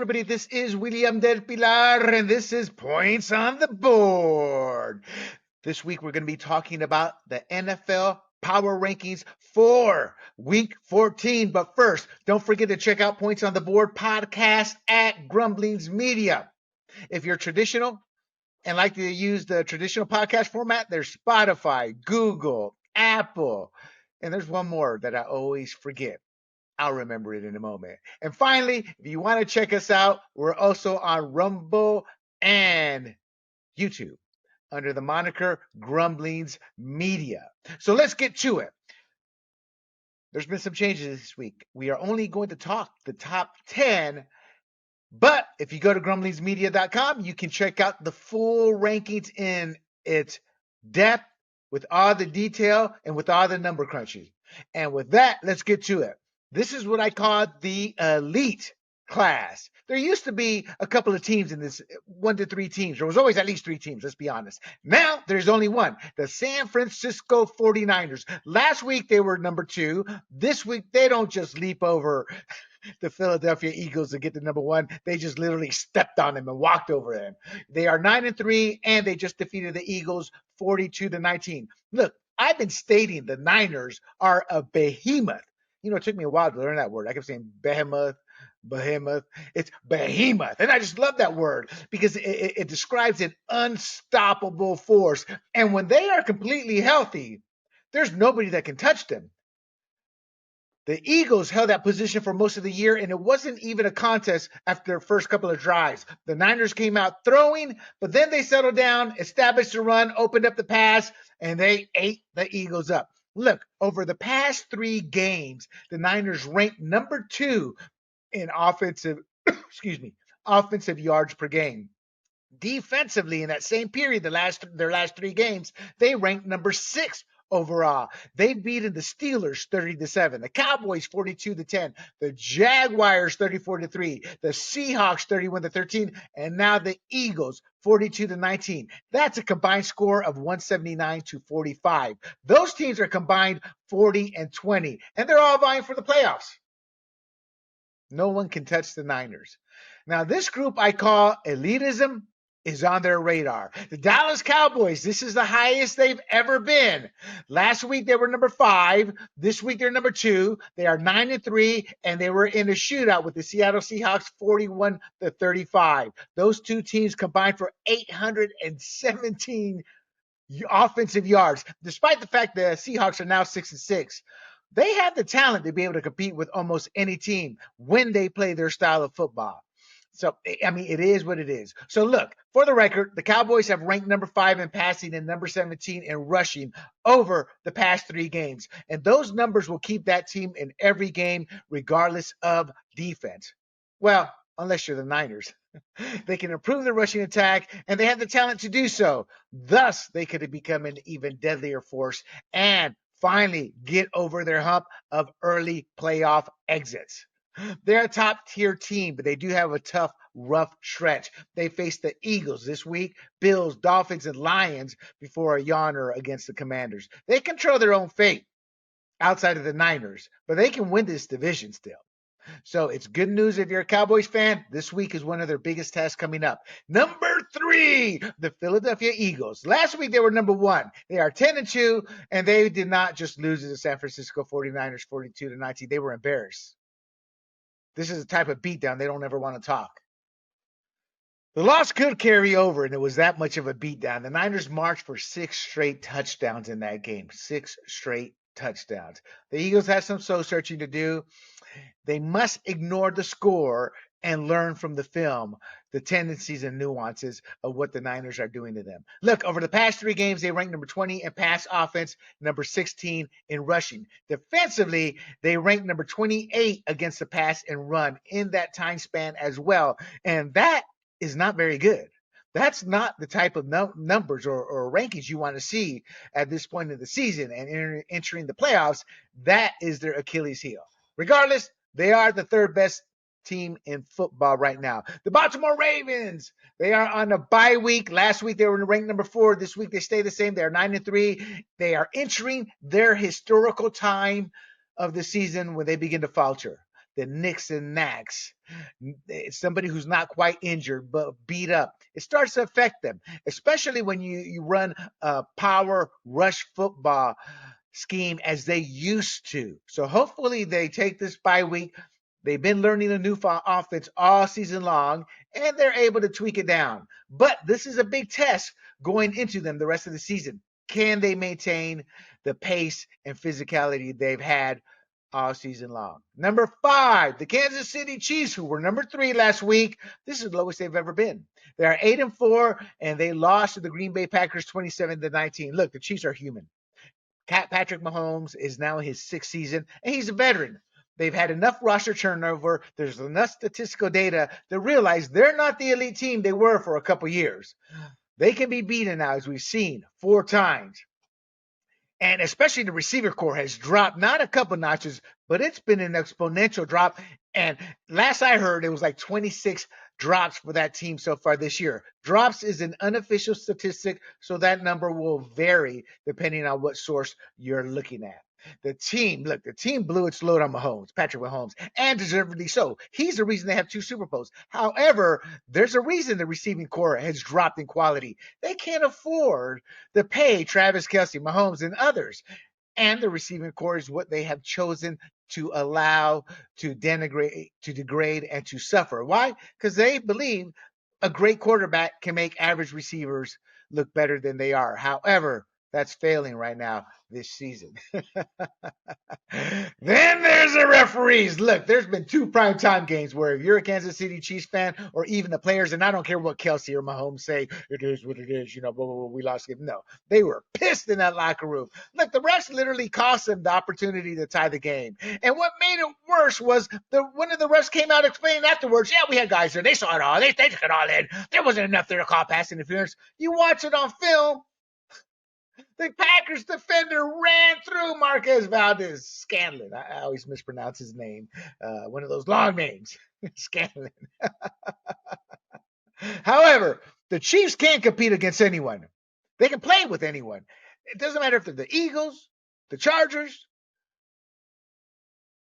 everybody. This is William del Pilar, and this is Points on the Board. This week, we're going to be talking about the NFL Power Rankings for Week 14. But first, don't forget to check out Points on the Board podcast at Grumblings Media. If you're traditional and like to use the traditional podcast format, there's Spotify, Google, Apple, and there's one more that I always forget. I'll remember it in a moment. And finally, if you want to check us out, we're also on Rumble and YouTube under the moniker Grumblings Media. So let's get to it. There's been some changes this week. We are only going to talk the top 10, but if you go to grumblingsmedia.com, you can check out the full rankings in its depth with all the detail and with all the number crunching. And with that, let's get to it. This is what I call the elite class. There used to be a couple of teams in this, 1 to 3 teams. There was always at least 3 teams, let's be honest. Now there's only one, the San Francisco 49ers. Last week they were number 2. This week they don't just leap over the Philadelphia Eagles to get to number 1. They just literally stepped on them and walked over them. They are 9-3, and they just defeated the Eagles 42-19. Look, I've been stating the Niners are a behemoth. You know, it took me a while to learn that word. I kept saying behemoth. It's behemoth. And I just love that word because it describes an unstoppable force. And when they are completely healthy, there's nobody that can touch them. The Eagles held that position for most of the year, and it wasn't even a contest after their first couple of drives. The Niners came out throwing, but then they settled down, established the run, opened up the pass, and they ate the Eagles up. Look, over the past 3 games, the Niners ranked number 2 in offensive yards per game. Defensively, in that same period, their last 3 games, they ranked number 6 overall. They've beaten the Steelers 30-7, the Cowboys 42-10, the Jaguars 34-3, the Seahawks 31-13, and now the Eagles 42-19. That's a combined score of 179-45. Those teams are combined 40-20, and they're all vying for the playoffs. No one can touch the Niners. Now, this group I call Elitism is on their radar. The Dallas Cowboys, this is the highest they've ever been. Last week, they were number 5. This week, they're number 2. They are 9-3, and they were in a shootout with the Seattle Seahawks 41-35. Those 2 teams combined for 817 offensive yards. Despite the fact that the Seahawks are now 6-6, they have the talent to be able to compete with almost any team when they play their style of football. So, I mean, it is what it is. So, look, for the record, the Cowboys have ranked number 5 in passing and number 17 in rushing over the past 3 games. And those numbers will keep that team in every game, regardless of defense. Well, unless you're the Niners. They can improve the rushing attack, and they have the talent to do so. Thus, they could become an even deadlier force and finally get over their hump of early playoff exits. They're a top-tier team, but they do have a tough, rough stretch. They face the Eagles this week, Bills, Dolphins, and Lions before a yawner against the Commanders. They control their own fate outside of the Niners, but they can win this division still. So it's good news if you're a Cowboys fan. This week is one of their biggest tests coming up. Number 3, the Philadelphia Eagles. Last week they were number 1. They are 10-2, and they did not just lose to the San Francisco 49ers 42-19. They were embarrassed. This is a type of beatdown they don't ever want to talk. The loss could carry over, and it was that much of a beatdown. The Niners marched for 6 straight touchdowns in that game. 6 straight touchdowns. The Eagles had some soul searching to do. They must ignore the score and learn from the film the tendencies and nuances of what the Niners are doing to them. Look, over the past 3 games, they ranked number 20 in pass offense, number 16 in rushing. Defensively, they ranked number 28 against the pass and run in that time span as well. And that is not very good. That's not the type of numbers or rankings you want to see at this point in the season and entering the playoffs. That is their Achilles heel. Regardless, they are the 3rd best team in football right now. The Baltimore Ravens, they are on a bye week. Last week they were ranked number 4. This week they stay the same. They are 9-3. They are entering their historical time of the season when they begin to falter. the nicks and knacks, somebody who's not quite injured but beat up. It starts to affect them, especially when you run a power rush football scheme as they used to. So hopefully they take this bye week. They've been learning a new offense all season long, and they're able to tweak it down. But this is a big test going into them the rest of the season. Can they maintain the pace and physicality they've had all season long? Number 5, the Kansas City Chiefs, who were number 3 last week. This is the lowest they've ever been. They are 8-4, and they lost to the Green Bay Packers 27-19. Look, the Chiefs are human. Patrick Mahomes is now in his 6th season, and he's a veteran. They've had enough roster turnover. There's enough statistical data to realize they're not the elite team they were for a couple years. They can be beaten now, as we've seen 4 times. And especially the receiver core has dropped not a couple notches, but it's been an exponential drop. And last I heard, it was like 26 drops for that team so far this year. Drops is an unofficial statistic, so that number will vary depending on what source you're looking at. The team blew its load on Mahomes, Patrick Mahomes, and deservedly so. He's the reason they have 2 Super Bowls. However, there's a reason the receiving core has dropped in quality. They can't afford to pay Travis Kelce, Mahomes, and others. And the receiving core is what they have chosen to allow to degrade, and to suffer. Why? Because they believe a great quarterback can make average receivers look better than they are. However, that's failing right now this season. Then there's the referees. Look, there's been 2 primetime games where if you're a Kansas City Chiefs fan or even the players, and I don't care what Kelce or Mahomes say, it is what it is, blah, blah, blah, we lost the game. No, they were pissed in that locker room. Look, the refs literally cost them the opportunity to tie the game. And what made it worse was one of the refs came out explaining afterwards, yeah, we had guys there. They saw it all. They took it all in. There wasn't enough there to call pass interference. You watch it on film, the Packers defender ran through Marquez Valdez. Scanlon. I always mispronounce his name. One of those long names. Scanlon. However, the Chiefs can't compete against anyone. They can play with anyone. It doesn't matter if they're the Eagles, the Chargers.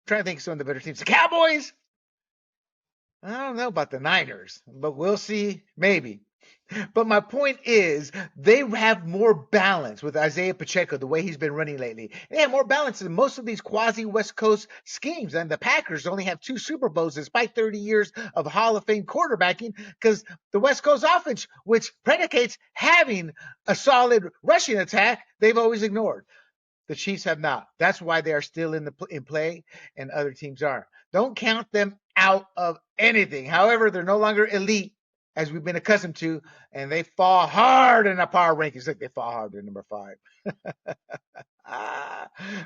I'm trying to think of some of the better teams. The Cowboys. I don't know about the Niners, but we'll see. Maybe. But my point is, they have more balance with Isaiah Pacheco, the way he's been running lately. They have more balance than most of these quasi-West Coast schemes. And the Packers only have 2 Super Bowls despite 30 years of Hall of Fame quarterbacking, because the West Coast offense, which predicates having a solid rushing attack, they've always ignored. The Chiefs have not. That's why they are still in play, and other teams aren't. Don't count them out of anything. However, they're no longer elite, as we've been accustomed to, and they fall hard in the power rankings. Like they fall hard. They're number 5.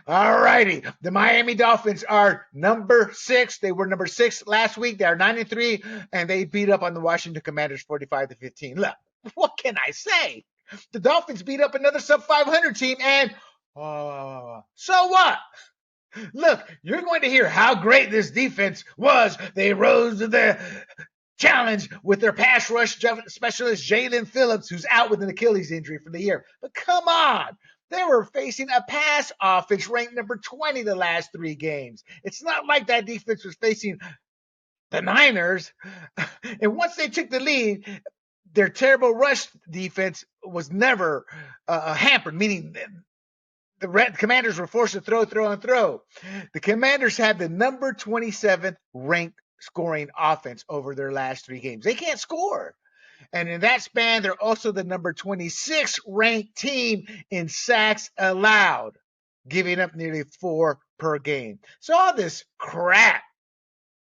All righty. The Miami Dolphins are number 6. They were number 6 last week. They are 9-3, and they beat up on the Washington Commanders 45-15. Look, what can I say? The Dolphins beat up another sub-500 team, and so what? Look, you're going to hear how great this defense was. They rose to the challenge with their pass rush specialist, Jalen Phillips, who's out with an Achilles injury for the year. But come on. They were facing a pass offense ranked number 20 the last 3 games. It's not like that defense was facing the Niners. And once they took the lead, their terrible rush defense was never hampered, meaning the Commanders were forced to throw. The Commanders had the number 27 ranked scoring offense over their last 3 games. They can't score. And in that span, they're also the number 26 ranked team in sacks allowed, giving up nearly 4 per game. So all this crap,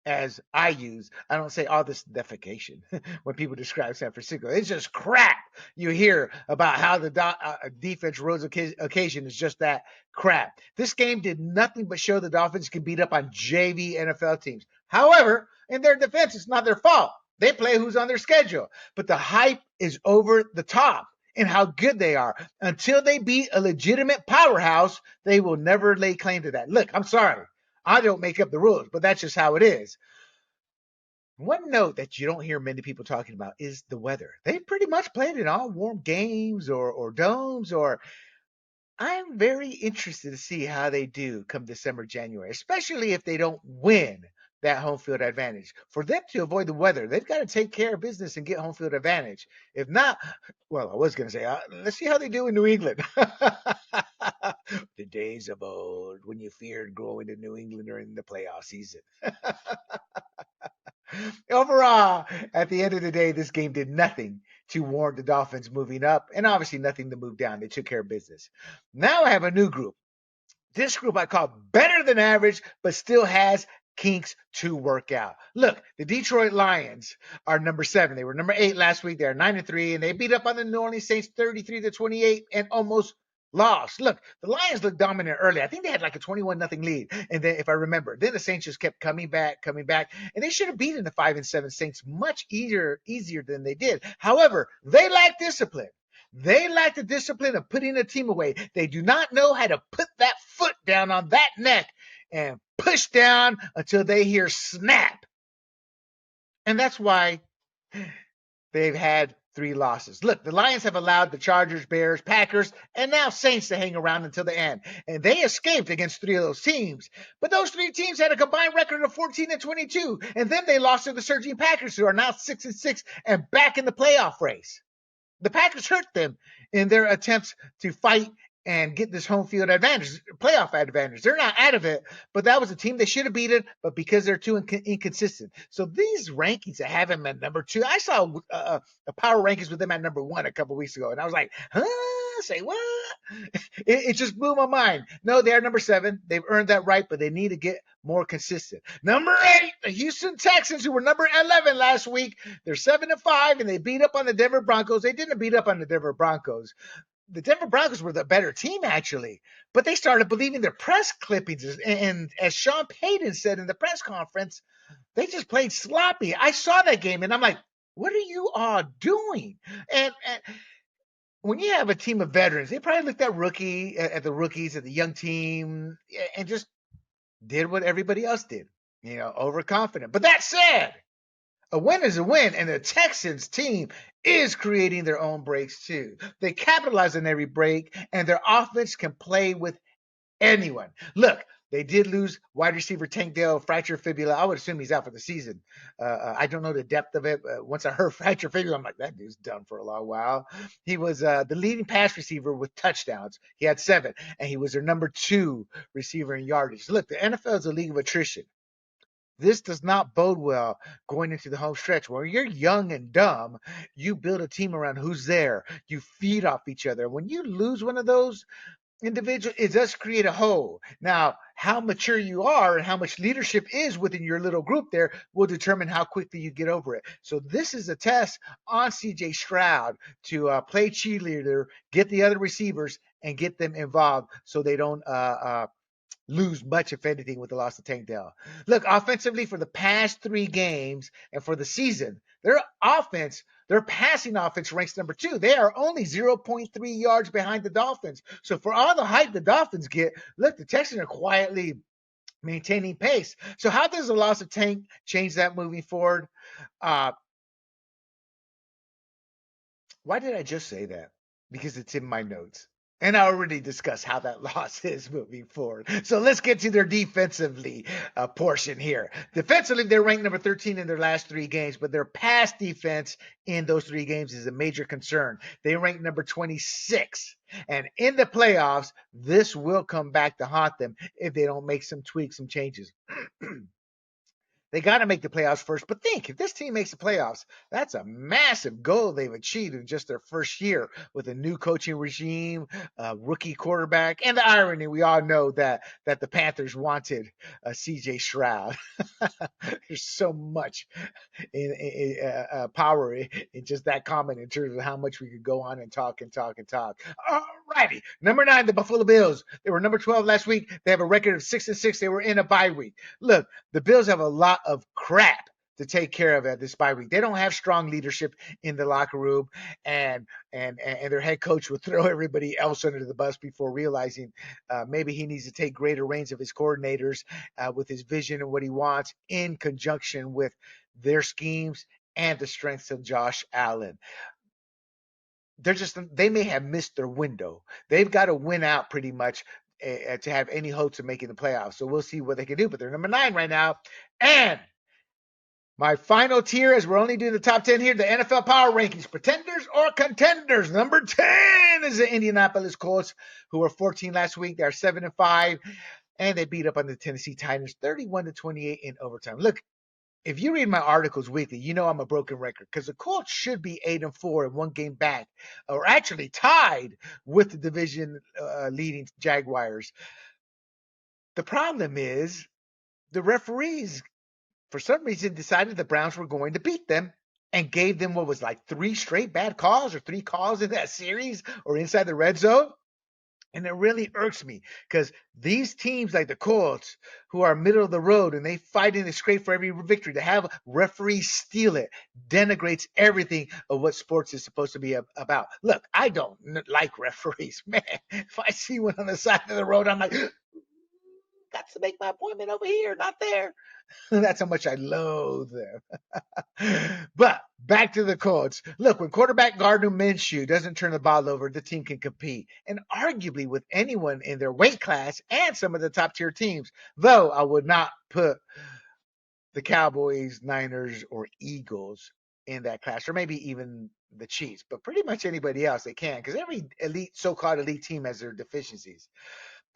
as I use, I don't say all this defecation when people describe San Francisco. It's just crap. You hear about how the defense rose occasion is just that crap. This game did nothing but show the Dolphins can beat up on JV NFL teams. However, in their defense, it's not their fault. They play who's on their schedule. But the hype is over the top in how good they are. Until they beat a legitimate powerhouse, they will never lay claim to that. Look, I'm sorry. I don't make up the rules, but that's just how it is. One note that you don't hear many people talking about is the weather. They pretty much played in all warm games or domes, or I'm very interested to see how they do come December, January, especially if they don't win that home field advantage. For them to avoid the weather, they've got to take care of business and get home field advantage. If not, well, I was going to say, let's see how they do in New England. The days of old when you feared going to New England during the playoff season. Overall, at the end of the day, this game did nothing to warrant the Dolphins moving up, and obviously nothing to move down. They took care of business. Now I have a new group. This group I call better than average, but still has kinks to work out. Look, the Detroit Lions are number 7. They were number 8 last week. They're 9-3, and they beat up on the New Orleans Saints 33-28 and almost lost. Look, the Lions looked dominant early. I think they had like a 21-0 lead. And then, if I remember, then the Saints just kept coming back, and they should have beaten the 5-7 Saints much easier than they did. However, they lack discipline. They lack the discipline of putting a team away. They do not know how to put that foot down on that neck and push down until they hear snap. And that's why they've had 3 losses. Look, the Lions have allowed the Chargers, Bears, Packers, and now Saints to hang around until the end. And they escaped against 3 of those teams. But those 3 teams had a combined record of 14-22. And then they lost to the surging Packers, who are now 6-6 and back in the playoff race. The Packers hurt them in their attempts to fight and get this home field advantage, playoff advantage. They're not out of it, but that was a team they should have beaten, but because they're too inconsistent. So these rankings that have them at number 2, I saw the power rankings with them at number 1 a couple weeks ago, and I was like, huh? Say what? It just blew my mind. No, they are number 7. They've earned that right, but they need to get more consistent. Number 8, the Houston Texans, who were number 11 last week. They're 7-5, and they beat up on the Denver Broncos. They didn't beat up on the Denver Broncos. The Denver Broncos were the better team, actually, but they started believing their press clippings. And as Sean Payton said in the press conference, they just played sloppy. I saw that game, and I'm like, what are you all doing? And when you have a team of veterans, they probably looked at the rookies, at the young team, and just did what everybody else did, overconfident. But that said, a win is a win, and the Texans team is creating their own breaks too. They capitalize on every break, and their offense can play with anyone. Look, they did lose wide receiver Tank Dell, fractured fibula. I would assume he's out for the season. I don't know the depth of it. Once I heard fractured fibula, I'm like, that dude's done for a long while. He was the leading pass receiver with touchdowns. He had 7, and he was their number 2 receiver in yardage. Look, the NFL is a league of attrition. This does not bode well going into the home stretch. When you're young and dumb, you build a team around who's there. You feed off each other. When you lose one of those individuals, it does create a hole. Now, how mature you are and how much leadership is within your little group there will determine how quickly you get over it. So this is a test on C.J. Stroud to play cheerleader, get the other receivers, and get them involved so they don't lose much, if anything, with the loss of Tank Dell. Look, offensively, for the past 3 games and for the season, their passing offense ranks number 2. They are only 0.3 yards behind the Dolphins. So for all the hype the Dolphins get, look, the Texans are quietly maintaining pace. So how does the loss of Tank change that moving forward? Why did I just say that? Because it's in my notes. And I already discussed how that loss is moving forward. So let's get to their defensively portion here. Defensively, they're ranked number 13 in their last 3 games, but their pass defense in those 3 games is a major concern. They rank number 26. And in the playoffs, this will come back to haunt them if they don't make some tweaks, some changes. They got to make the playoffs first. But think, if this team makes the playoffs, that's a massive goal they've achieved in just their first year with a new coaching regime, rookie quarterback, and the irony, we all know that the Panthers wanted C.J. Stroud. There's so much power in just that comment in terms of how much we could go on and talk. All righty. Number 9, the Buffalo Bills. They were number 12 last week. They have a record of 6-6. They were in a bye week. Look, the Bills have a lot of crap to take care of at this bye week. They don't have strong leadership in the locker room, and their head coach will throw everybody else under the bus before realizing maybe he needs to take greater reins of his coordinators with his vision and what he wants in conjunction with their schemes and the strengths of Josh Allen. They may have missed their window. They've got to win out pretty much to have any hopes of making the playoffs. So we'll see what they can do. But they're number 9 right now. And my final tier, as we're only doing the top 10 here, the NFL Power Rankings, pretenders or contenders. Number 10 is the Indianapolis Colts, who were 14 last week. They're 7-5, and they beat up on the Tennessee Titans 31-28 in overtime. Look, if you read my articles weekly, you know I'm a broken record because the Colts should be 8-4 and 1 game back, or actually tied with the division leading Jaguars. The problem is the referees, for some reason, decided the Browns were going to beat them and gave them what was like 3 straight bad calls or 3 calls in that series or inside the red zone. And it really irks me because these teams like the Colts, who are middle of the road and they fight and they scrape for every victory, to have referees steal it denigrates everything of what sports is supposed to be about. Look, I don't like referees, man. If I see one on the side of the road, I'm like, got to make my appointment over here, not there. That's how much I loathe them. But back to the Colts. Look, when quarterback Gardner Minshew doesn't turn the ball over, the team can compete, and arguably with anyone in their weight class and some of the top tier teams, though I would not put the Cowboys, Niners, or Eagles in that class, or maybe even the Chiefs, but pretty much anybody else they can, because every so-called elite team has their deficiencies.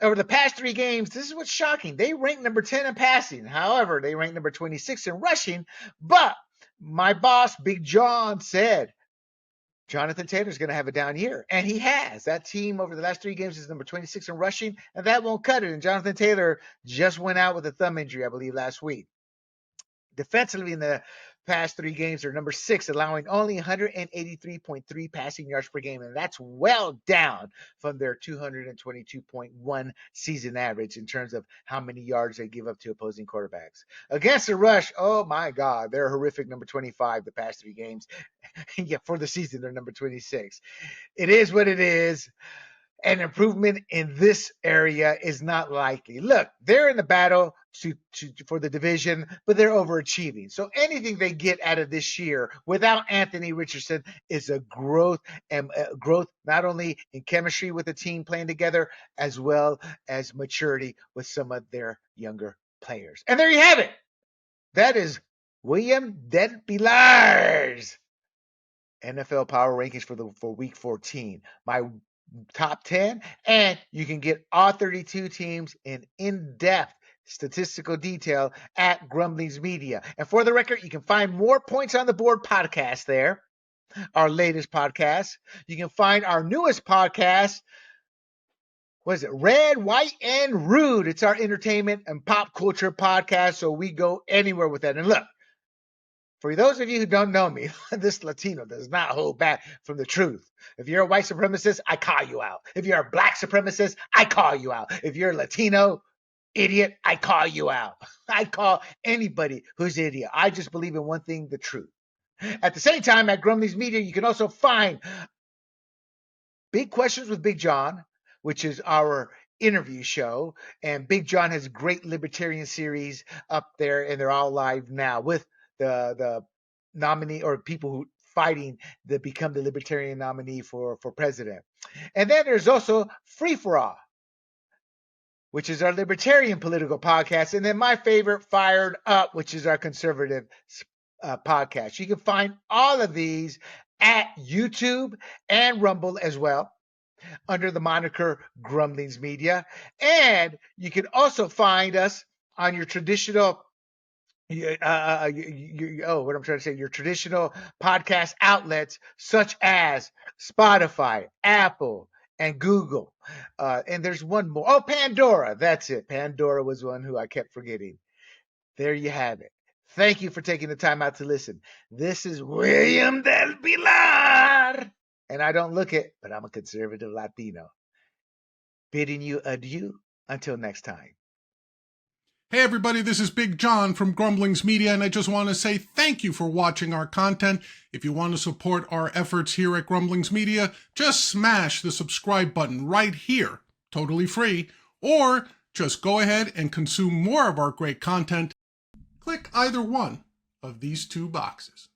Over the past 3 games, this is what's shocking. They ranked number 10 in passing. However, they ranked number 26 in rushing. But my boss, Big John, said Jonathan Taylor's going to have a down year. And he has. That team over the last 3 games is number 26 in rushing, and that won't cut it. And Jonathan Taylor just went out with a thumb injury, I believe, last week. Defensively, in the past 3 games, they're number 6, allowing only 183.3 passing yards per game, and that's well down from their 222.1 season average in terms of how many yards they give up to opposing quarterbacks. Against the rush, oh my God, they're horrific, number 25 the past 3 games. Yeah, for the season, they're number 26. It is what it is. An improvement in this area is not likely. Look, they're in the battle for the division, but they're overachieving. So anything they get out of this year without Anthony Richardson is a growth, and growth not only in chemistry with the team playing together, as well as maturity with some of their younger players. And there you have it. That is William Del Pilar's NFL Power Rankings for Week 14. My top 10, and you can get all 32 teams in in-depth statistical detail at Grumblings Media. And for the record, you can find more Points on the Board podcast there, our latest podcast. You can find our newest podcast, what is it? Red, White, and Rude. It's our entertainment and pop culture podcast, so we go anywhere with that. And look, for those of you who don't know me, this Latino does not hold back from the truth. If you're a white supremacist, I call you out. If you're a black supremacist, I call you out. If you're a Latino idiot, I call you out. I call anybody who's an idiot. I just believe in one thing, the truth. At the same time, at Grumblings Media, you can also find Big Questions with Big John, which is our interview show. And Big John has a great libertarian series up there, and they're all live now with the nominee or people who fighting to become the libertarian nominee for president. And then there's also Free for All, which is our libertarian political podcast. And then my favorite, Fired Up, which is our conservative podcast. You can find all of these at YouTube and Rumble as well, under the moniker Grumblings Media. And you can also find us on your traditional your traditional podcast outlets such as Spotify, Apple, and Google. And there's one more. Oh, Pandora. That's it. Pandora was one who I kept forgetting. There you have it. Thank you for taking the time out to listen. This is William Del Pilar. And I don't look it, but I'm a conservative Latino. Bidding you adieu until next time. Hey everybody, this is Big John from Grumblings Media, and I just want to say thank you for watching our content. If you want to support our efforts here at Grumblings Media, just smash the subscribe button right here, totally free, or just go ahead and consume more of our great content. Click either one of these 2 boxes.